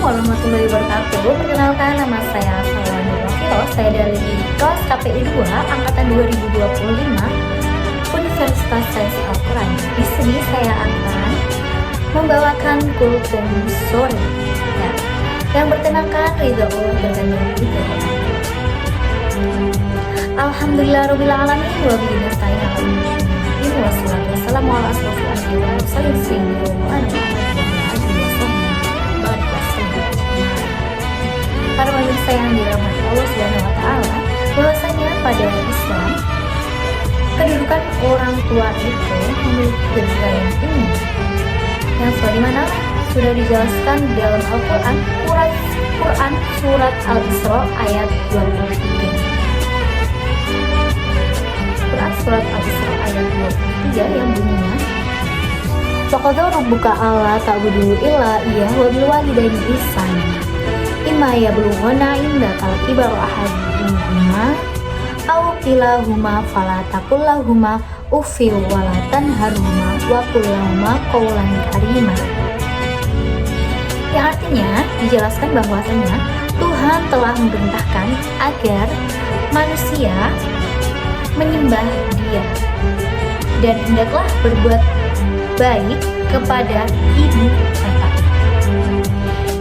warahmatullahi wabarakatuh. Perkenalkan, nama saya Salwani Rafiro. Saya dari kelas KPI 2 angkatan 2025 Universitas Sains Al-Quran. Di sini saya akan membawakan kultum sore ya, yang bertemakan ridho Allah dan ridho Allah. Alhamdulillahirabbil alamin wa bihi nasta'in ala umuri din wassalatu wassalamu ala asrofil anbiya'i wal mursalin sayyidina Muhammad wa ala alihi wasallam. Para pemirsa yang dirahmati Allah Subhanahu wa taala, bahwasanya pada Islam kedudukan orang tua itu memiliki kedudukan yang tinggi, yang sebagaimana sudah dijelaskan di dalam Al-Quran, Quran surat Al-Isra ayat 23. Quran surat Al-Isra ayat 23 yang bunyinya, "Faqadha rabbuka alla ta'budu illa iyyahu wa bil walidayni ihsana. Imma yablughanna indakal kibara ahaduhuma aw kilahuma fala taqul lahumā uffin wa la tanharhumā wa qul lahumā qawlan karīmā." Yang artinya dijelaskan bahwasanya Tuhan telah memerintahkan agar manusia menyembah Dia dan hendaklah berbuat baik kepada ibu bapak.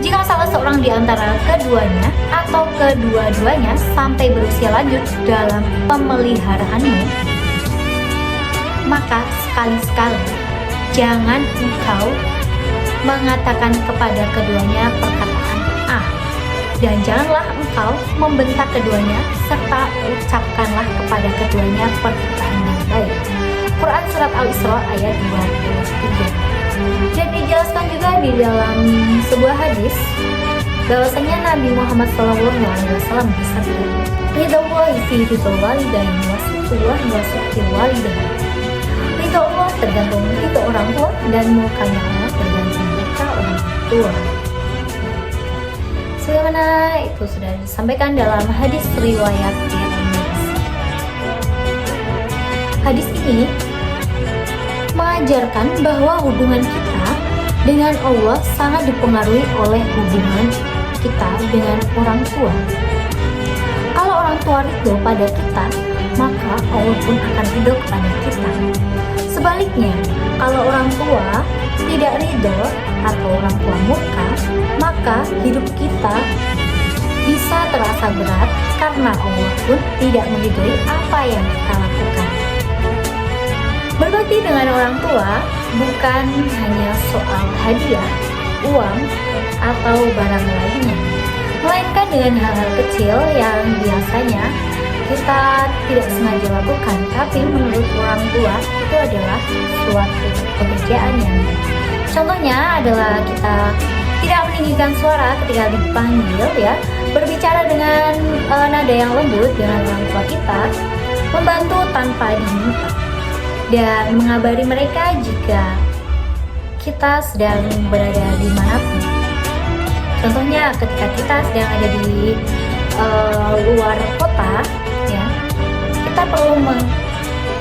Jika salah seorang di antara keduanya atau kedua-duanya sampai berusia lanjut dalam pemeliharaanmu, maka sekali-sekali jangan engkau mengatakan kepada keduanya perkataan "ah", dan janganlah engkau membentak keduanya, serta ucapkanlah kepada keduanya perkataan yang baik. Quran surat Al-Isra ayat 23. Dan dijelaskan juga di dalam sebuah hadis bahwasanya Nabi Muhammad SAW bersabda, "Ridhallahi fi ridhal walidaini wa sukhtullahi wa sukhtil walidaini." Ridho Allah tergantung ridho orang tua dan murkanya Allah tergantung murka orang tua. Sebagaimana itu sudah disampaikan dalam hadis riwayat Tirmidzi. Hadis ini mengajarkan bahwa hubungan kita dengan Allah sangat dipengaruhi oleh hubungan kita dengan orang tua. Kalau orang tua ridho pada kita, maka Allah pun akan ridho kepada kita. Sebaliknya, kalau orang tua tidak ridho atau orang tua murka, maka hidup kita bisa terasa berat karena Allah pun tidak meridhoi apa yang kita lakukan. Berbakti dengan orang tua bukan hanya soal hadiah, uang, atau barang lainnya, melainkan dengan hal-hal kecil yang biasanya kita tidak sengaja lakukan, tapi menurut orang tua itu adalah suatu pekerjaan yang baik. Contohnya adalah kita tidak meninggikan suara ketika dipanggil ya, berbicara dengan nada yang lembut dengan orang tua kita, membantu tanpa diminta, dan mengabari mereka jika kita sedang berada di manapun. Contohnya ketika kita sedang ada di luar kota ya, kita perlu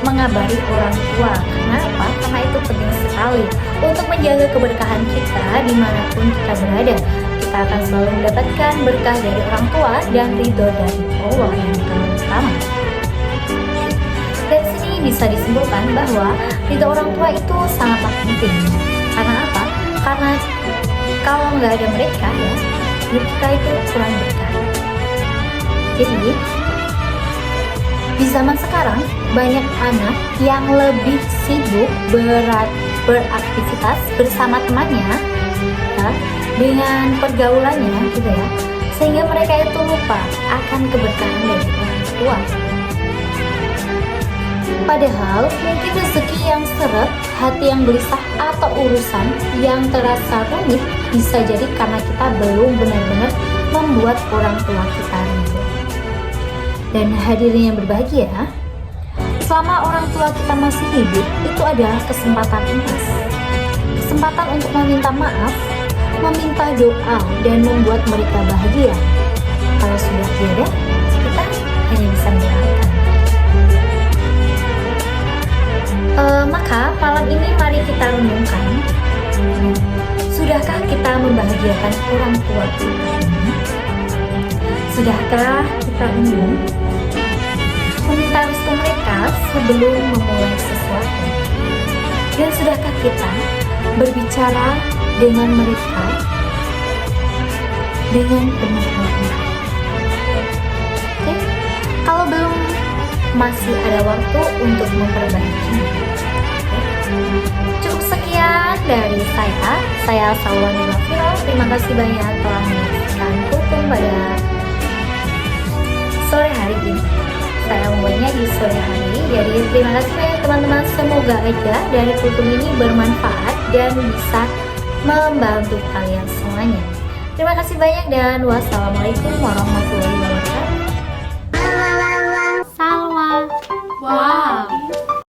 mengabari orang tua. Kenapa? Karena itu penting sekali untuk menjaga keberkahan kita dimanapun kita berada. Kita akan selalu mendapatkan berkah dari orang tua dan ridho dari Allah yang terutama. Dari sini bisa disimpulkan bahwa ridho orang tua itu sangatlah penting. Karena apa? Karena kalau nggak ada mereka ya, hidup kita itu kurang berkah. Jadi di zaman sekarang banyak anak yang lebih sibuk beraktivitas bersama temannya ya, dengan pergaulannya gitu ya, sehingga mereka itu lupa akan keberkahan dari orang tua. Padahal mungkin rezeki yang seret, hati yang gelisah, atau urusan yang terasa rumit bisa jadi karena kita belum benar-benar membuat orang tua kita ridho. Dan hadirin yang berbahagia, selama orang tua kita masih hidup, itu adalah kesempatan emas. Kesempatan untuk meminta maaf, meminta doa, dan membuat mereka bahagia. Kalau sudah tiada, kita hanya bisa mendoakan. Maka malam ini mari kita renungkan Sudahkah kita membahagiakan orang tua kita? Sudahkah kita ingin meminta restu mereka sebelum memulai sesuatu? Dan sudahkah kita berbicara dengan mereka dengan penuh hormat? Oke, kalau belum, masih ada waktu untuk memperbaiki. Cukup sekian dari saya Salwani Wafiro. Terima kasih banyak telah menyaksikan Kultum pada sore hari ini. Saya membuatnya di sore hari ini. Jadi terima kasih banyak teman-teman. Semoga aja dari Kultum ini bermanfaat dan bisa membantu kalian semuanya. Terima kasih banyak dan wassalamualaikum warahmatullahi wabarakatuh.